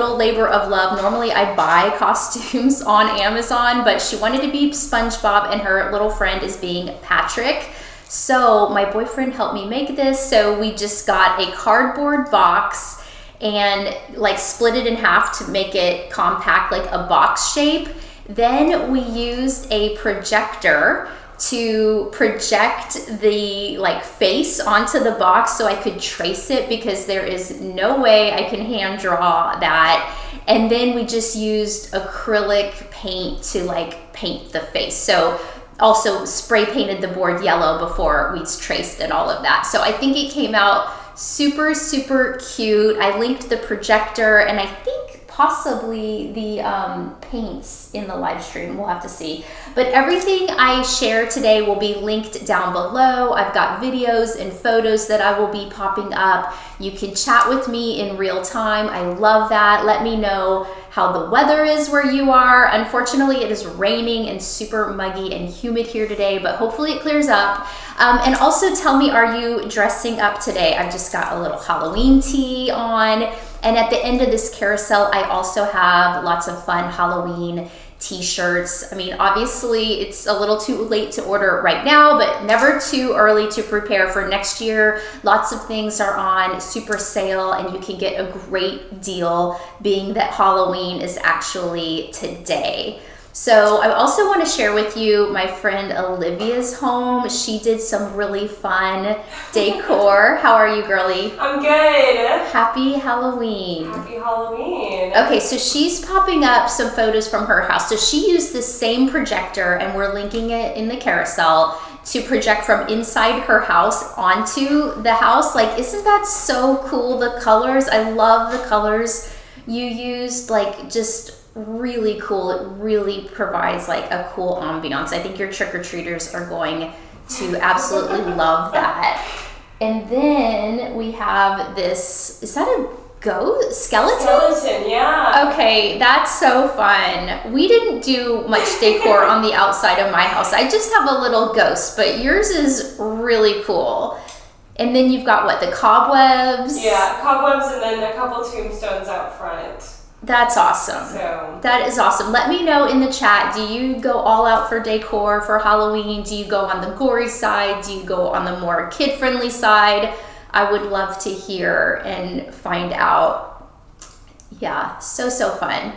little labor of love. Normally I buy costumes on Amazon, but she wanted to be SpongeBob and her little friend is being Patrick. So my boyfriend helped me make this. So we just got a cardboard box and like split it in half to make it compact, like a box shape. Then we used a projector to project the like face onto the box so I could trace it, because there is no way I can hand draw that. And then we just used acrylic paint to like paint the face. So also spray painted the board yellow before we traced and all of that. So I think it came out super, super cute. I linked the projector and I think possibly the paints in the live stream. We'll have to see. But everything I share today will be linked down below. I've got videos and photos that I will be popping up. You can chat with me in real time. I love that. Let me know how the weather is where you are. Unfortunately, it is raining and super muggy and humid here today, but hopefully it clears up. And also tell me, are you dressing up today? I've just got a little Halloween tee on. And at the end of this carousel, I also have lots of fun Halloween t-shirts. I mean, obviously it's a little too late to order right now, but never too early to prepare for next year. Lots of things are on super sale and you can get a great deal, being that Halloween is actually today. So I also want to share with you my friend Olivia's home. She did some really fun decor. How are you, girly? I'm good. Happy Halloween. Happy Halloween. Okay, so she's popping up some photos from her house. So she used the same projector, and we're linking it in the carousel, to project from inside her house onto the house. Like, isn't that so cool? The colors, I love the colors you used, like just really cool. It really provides like a cool ambiance. I think your trick-or-treaters are going to absolutely love that. And then we have this, is that a ghost? Skeleton? Skeleton, yeah. Okay, that's so fun. We didn't do much decor on the outside of my house. I just have a little ghost, but yours is really cool. And then you've got what, the cobwebs? Yeah, cobwebs and then a couple tombstones out front. That's awesome. So that is awesome. Let me know in the chat, do you go all out for decor for Halloween? Do you go on the gory side? Do you go on the more kid-friendly side? I would love to hear and find out. Yeah, so fun.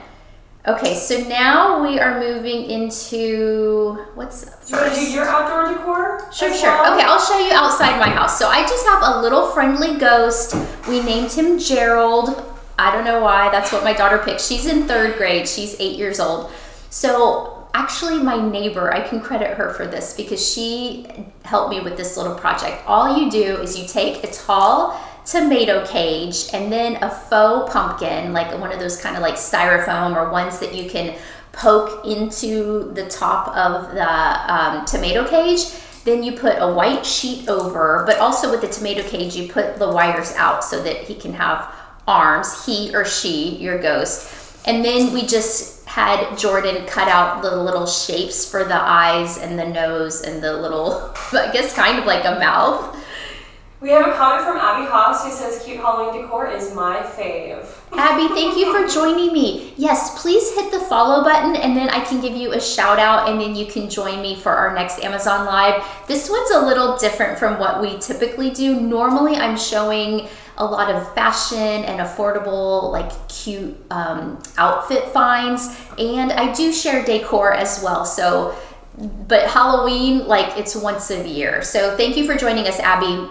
Okay, so now we are moving into, what's first? You want to do your outdoor decor? Sure. Well? Okay, I'll show you outside my house. So I just have a little friendly ghost. We named him Gerald. I don't know why, that's what my daughter picked. She's in 3rd grade, she's 8 years old. So actually my neighbor, I can credit her for this because she helped me with this little project. All you do is you take a tall tomato cage and then a faux pumpkin, like one of those kind of like styrofoam or ones that you can poke into the top of the tomato cage. Then you put a white sheet over, but also with the tomato cage, you put the wires out so that he can have arms, he or she, your ghost. And then we just had Jordan cut out the little shapes for the eyes and the nose and the little, I guess kind of like a mouth. We have a comment from Abby Haas who says cute Halloween decor is my fave. Abby, thank you for joining me. Yes, please hit the follow button and then I can give you a shout out and then you can join me for our next Amazon Live. This one's a little different from what we typically do. Normally I'm showing a lot of fashion and affordable, like cute outfit finds. And I do share decor as well. So, but Halloween, like it's once a year. So thank you for joining us, Abby.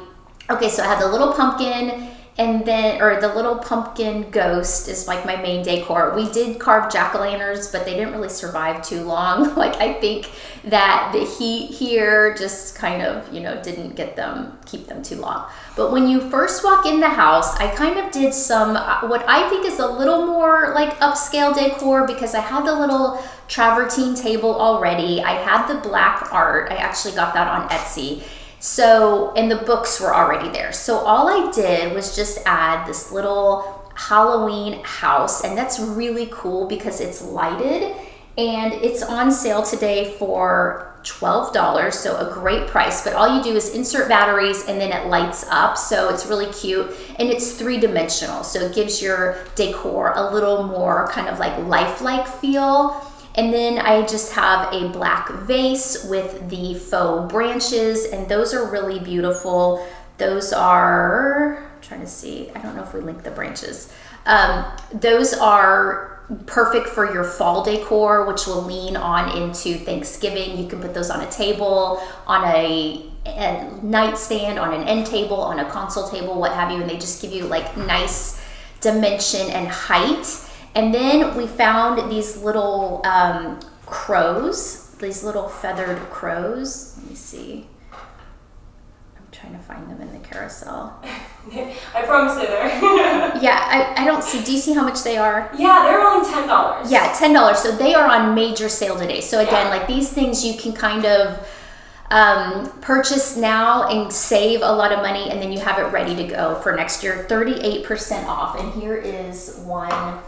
Okay, so I have the little pumpkin and then, or the little pumpkin ghost is like my main decor. We did carve jack-o'-lanterns, but they didn't really survive too long. Like I think that the heat here just kind of, you know, didn't keep them too long. But when you first walk in the house, I kind of did some, what I think is a little more like upscale decor because I had the little travertine table already. I had the black art. I actually got that on Etsy. So, and the books were already there. So all I did was just add this little Halloween house, and that's really cool because it's lighted and it's on sale today for $12, so a great price. But all you do is insert batteries and then it lights up, so it's really cute, and it's 3-dimensional, so it gives your decor a little more kind of like lifelike feel. And then I just have a black vase with the faux branches, and those are really beautiful. Those are, I'm trying to see, I don't know if we link the branches. Those are perfect for your fall decor, which will lean on into Thanksgiving. You can put those on a table, on a nightstand, on an end table, on a console table, what have you, and they just give you like nice dimension and height. And then we found these little crows, these little feathered crows. Let me see. I'm trying to find them in the carousel. I promise they're there. Yeah, I don't see. Do you see how much they are? Yeah, they're only $10. Yeah, $10. So they are on major sale today. So again, like these things you can kind of purchase now and save a lot of money, and then you have it ready to go for next year. 38% off. And here is one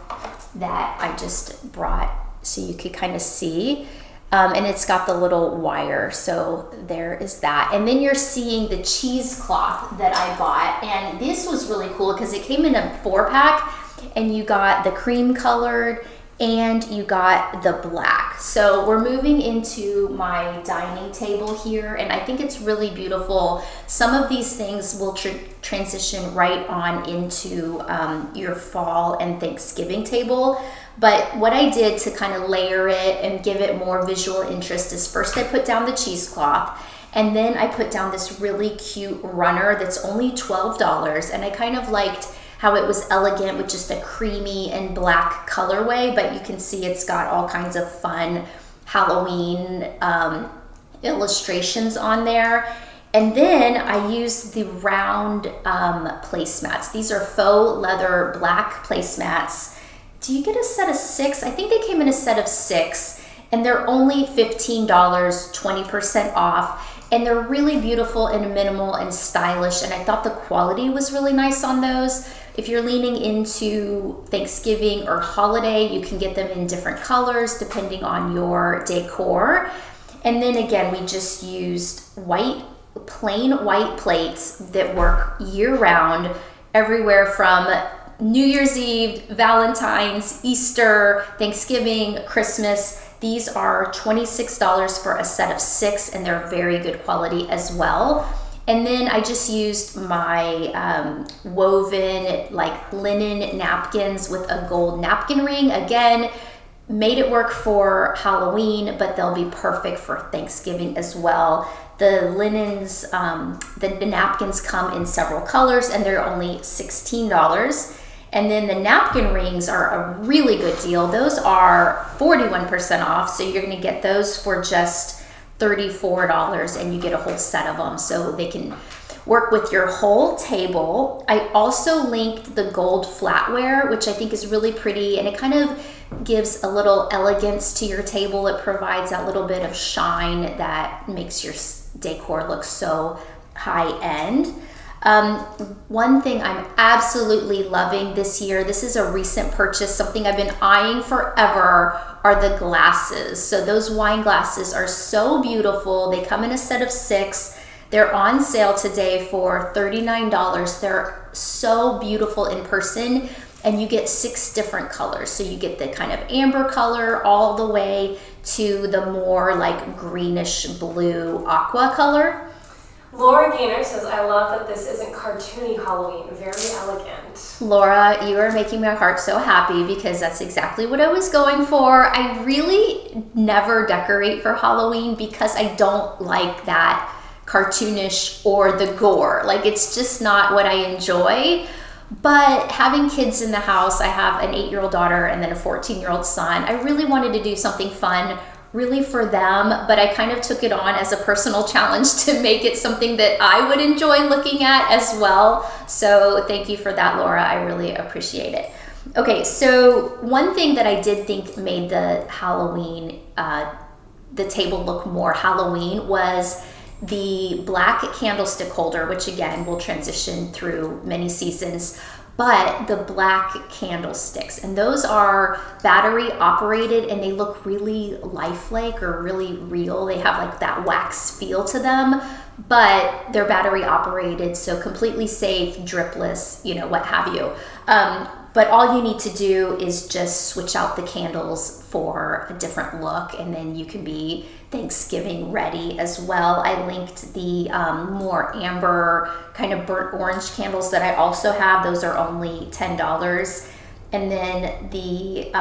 that I just brought so you could kind of see. And it's got the little wire, so there is that. And then you're seeing the cheesecloth that I bought, and this was really cool because it came in a 4-pack, and you got the cream colored and you got the black. So we're moving into my dining table here, and I think it's really beautiful. Some of these things will transition right on into your fall and Thanksgiving table. But what I did to kind of layer it and give it more visual interest is first I put down the cheesecloth, and then I put down this really cute runner that's only $12, and I kind of liked how it was elegant with just a creamy and black colorway, but you can see it's got all kinds of fun Halloween illustrations on there. And then I used the round placemats. These are faux leather black placemats. Do you get a set of 6? I think they came in a set of 6, and they're only $15, 20% off, and they're really beautiful and minimal and stylish, and I thought the quality was really nice on those. If you're leaning into Thanksgiving or holiday, you can get them in different colors depending on your decor. And then again, we just used plain white plates that work year round, everywhere from New Year's Eve, Valentine's, Easter, Thanksgiving, Christmas. These are $26 for a set of 6, and they're very good quality as well. And then I just used my woven like linen napkins with a gold napkin ring. Again, made it work for Halloween, but they'll be perfect for Thanksgiving as well. The linens, the napkins come in several colors, and they're only $16. And then the napkin rings are a really good deal. Those are 41% off, so you're gonna get those for just $34, and you get a whole set of them, so they can work with your whole table. I also linked the gold flatware, which I think is really pretty, and it kind of gives a little elegance to your table. It provides that little bit of shine that makes your decor look so high end. One thing I'm absolutely loving this year, this is a recent purchase, something I've been eyeing forever, are the glasses. So those wine glasses are so beautiful. They come in a set of 6. They're on sale today for $39. They're so beautiful in person, and you get 6 different colors. So you get the kind of amber color all the way to the more like greenish blue aqua color. Laura Gaynor says, I love that this isn't cartoony Halloween, very elegant. Laura, you are making my heart so happy because that's exactly what I was going for. I really never decorate for Halloween because I don't like that cartoonish or the gore. Like, it's just not what I enjoy. But having kids in the house, I have an 8-year-old daughter and then a 14-year-old son. I really wanted to do something fun really for them, but I kind of took it on as a personal challenge to make it something that I would enjoy looking at as well. So thank you for that, Laura. I really appreciate it. Okay, so one thing that I did think made the Halloween, the table look more Halloween was the black candlestick holder, which again will transition through many seasons. but the black candlesticks, and those are battery operated, and they look really lifelike or really real. They have like that wax feel to them, but they're battery operated, so completely safe, dripless, what have you. But all you need to do is just switch out the candles for a different look, and then you can be Thanksgiving ready as well. I linked the more amber kind of burnt orange candles that I also have. Those are only $10. And then the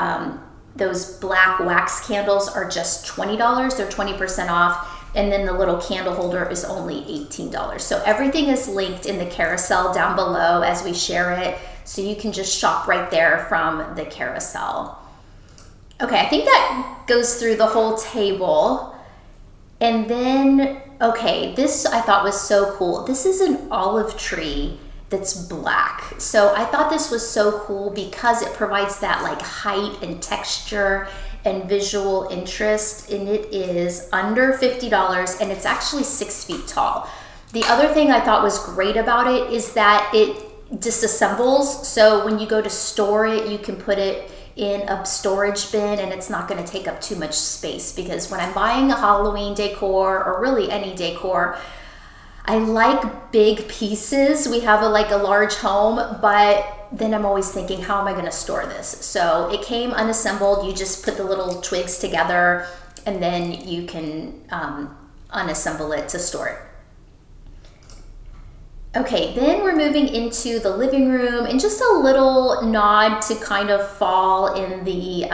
those black wax candles are just $20. They're 20% off. And then the little candle holder is only $18. So everything is linked in the carousel down below as we share it. So you can just shop right there from the carousel. Okay, I think that goes through the whole table. And then, okay, this I thought was so cool. This is an olive tree that's black. So I thought this was so cool because it provides that like height and texture and visual interest, and it is under $50, and it's actually 6 feet tall. The other thing I thought was great about it is that it disassembles. So when you go to store it, you can put it in a storage bin, and it's not going to take up too much space, because when I'm buying a Halloween decor or really any decor, I like big pieces. We have a large home, but then I'm always thinking, how am I going to store this? So it came unassembled. You just put the little twigs together, and then you can unassemble it to store it. Okay, then we're moving into the living room, and just a little nod to kind of fall in the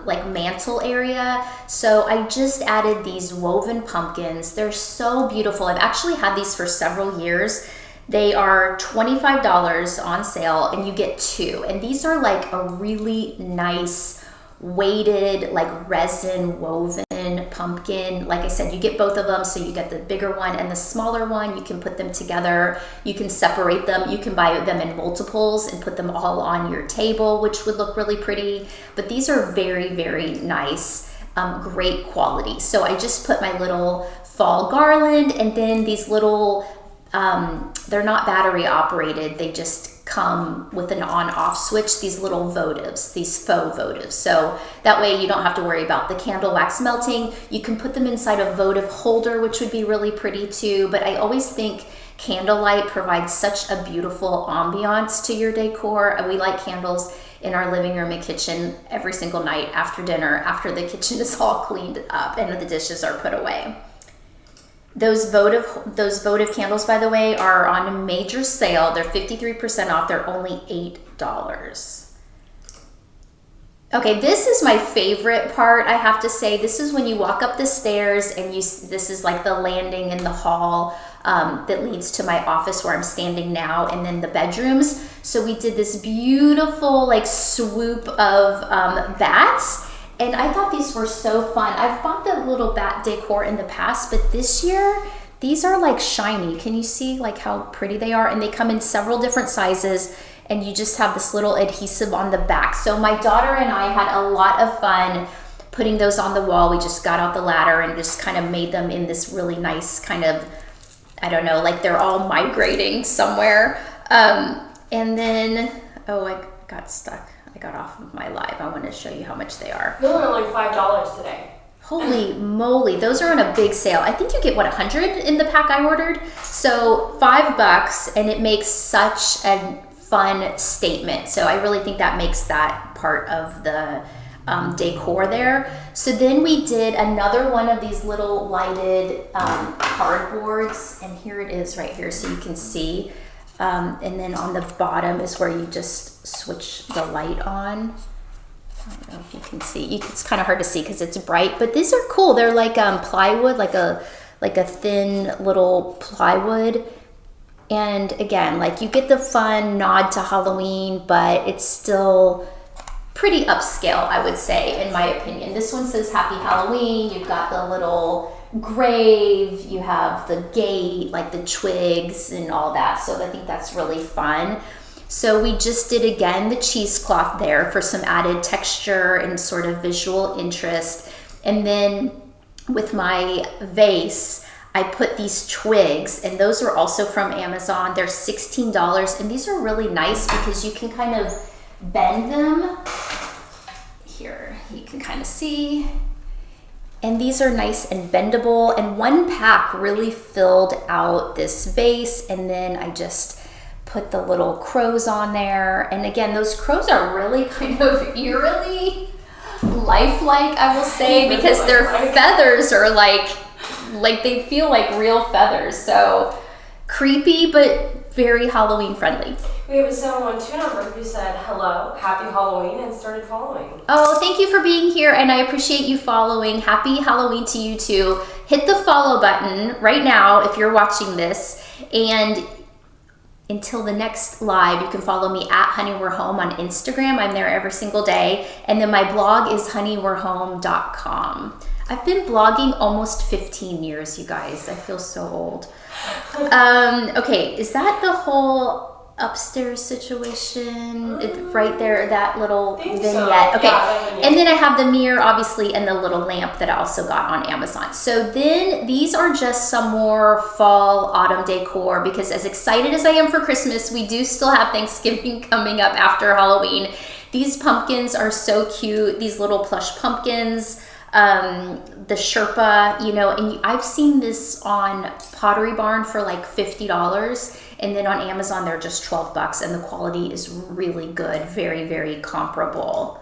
mantle area. So I just added these woven pumpkins. They're so beautiful. I've actually had these for several years. They are $25 on sale, and you get 2. And these are like a really nice weighted, like resin woven pumpkin. Like I said, you get both of them. So you get the bigger one and the smaller one. You can put them together. You can separate them. You can buy them in multiples and put them all on your table, which would look really pretty. But these are very, very nice, great quality. So I just put my little fall garland, and then these little, they're not battery operated. They just come with an on-off switch, these little votives, these faux votives. So that way you don't have to worry about the candle wax melting. You can put them inside a votive holder, which would be really pretty too. But I always think candlelight provides such a beautiful ambiance to your decor. We light candles in our living room and kitchen every single night after dinner, after the kitchen is all cleaned up and the dishes are put away. Those votive candles, by the way, are on a major sale. They're 53% off. They're only $8. Okay, this is my favorite part, I have to say. This is when you walk up the stairs, and this is like the landing in the hall that leads to my office where I'm standing now, and then the bedrooms. So we did this beautiful like swoop of bats. And I thought these were so fun. I've bought the little bat decor in the past, but this year, these are like shiny. Can you see like how pretty they are? And they come in several different sizes, and you just have this little adhesive on the back. So my daughter and I had a lot of fun putting those on the wall. We just got out the ladder and just kind of made them in this really nice kind of, I don't know, like they're all migrating somewhere. And then, oh, I got stuck. I got off of my live. I want to show you how much they are. Those are only $5 today. Holy moly, those are on a big sale. I think you get, 100 in the pack I ordered? So $5, and it makes such a fun statement. So I really think that makes that part of the decor there. So then we did another one of these little lighted cardboards, and here it is right here so you can see. And then on the bottom is where you just switch the light on. I don't know if you can see. It's kind of hard to see because it's bright, but these are cool. They're like plywood, like a thin little plywood. And again, like you get the fun nod to Halloween, but it's still pretty upscale, I would say, in my opinion. This one says Happy Halloween. You've got the little grave, you have the gate, like the twigs and all that. So I think that's really fun. So we just did again the cheesecloth there for some added texture and sort of visual interest. And then with my vase, I put these twigs, and those are also from Amazon. They're $16, and these are really nice because you can kind of bend them. Here, you can kind of see. And these are nice and bendable, and one pack really filled out this vase, and then I just put the little crows on there. And again, those crows are really kind of eerily lifelike, I will say, because their feathers are like they feel like real feathers. So creepy, but very Halloween friendly. We have a 712 number who said hello, happy Halloween, and started following. Oh, thank you for being here, and I appreciate you following. Happy Halloween to you too. Hit the follow button right now if you're watching this, and until the next live, you can follow me at Honey We're Home on Instagram. I'm there every single day. And then my blog is honeywe'rehome.com. I've been blogging almost 15 years, you guys. I feel so old. Okay, is that the whole upstairs situation? It's right there, that little vignette. So. Okay, Yeah, and then I have the mirror, obviously, and the little lamp that I also got on Amazon. So then these are just some more fall, autumn decor, because as excited as I am for Christmas, we do still have Thanksgiving coming up after Halloween. These pumpkins are so cute, these little plush pumpkins. The Sherpa, you know, and I've seen this on Pottery Barn for like $50, and then on Amazon they're just $12, and the quality is really good, very, very comparable.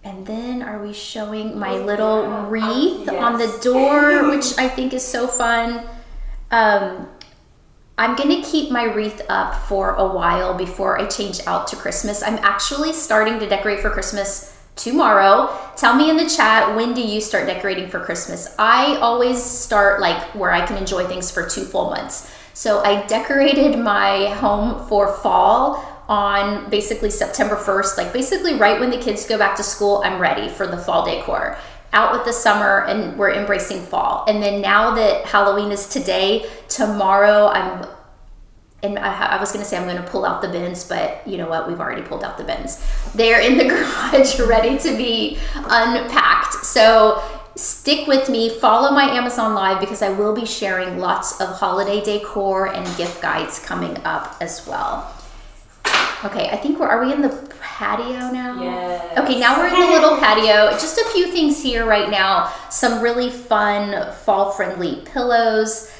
And then are we showing my little wreath on the door, which I think is so fun. I'm gonna keep my wreath up for a while before I change out to Christmas. I'm actually starting to decorate for Christmas tomorrow. Tell me in the chat, when do you start decorating for Christmas? I always start like where I can enjoy things for 2 full months. So I decorated my home for fall on basically September 1st, like basically right when the kids go back to school, I'm ready for the fall decor. Out with the summer, and we're embracing fall. And then now that Halloween is today, tomorrow I was gonna say I'm gonna pull out the bins, but you know what? We've already pulled out the bins. They're in the garage ready to be unpacked. So stick with me, follow my Amazon Live, because I will be sharing lots of holiday decor and gift guides coming up as well. Okay, I think are we in the patio now? Yes. Okay, now we're in the little patio. Just a few things here right now. Some really fun fall-friendly pillows.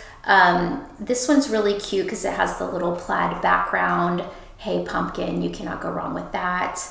This one's really cute because it has the little plaid background. Hey, pumpkin, you cannot go wrong with that.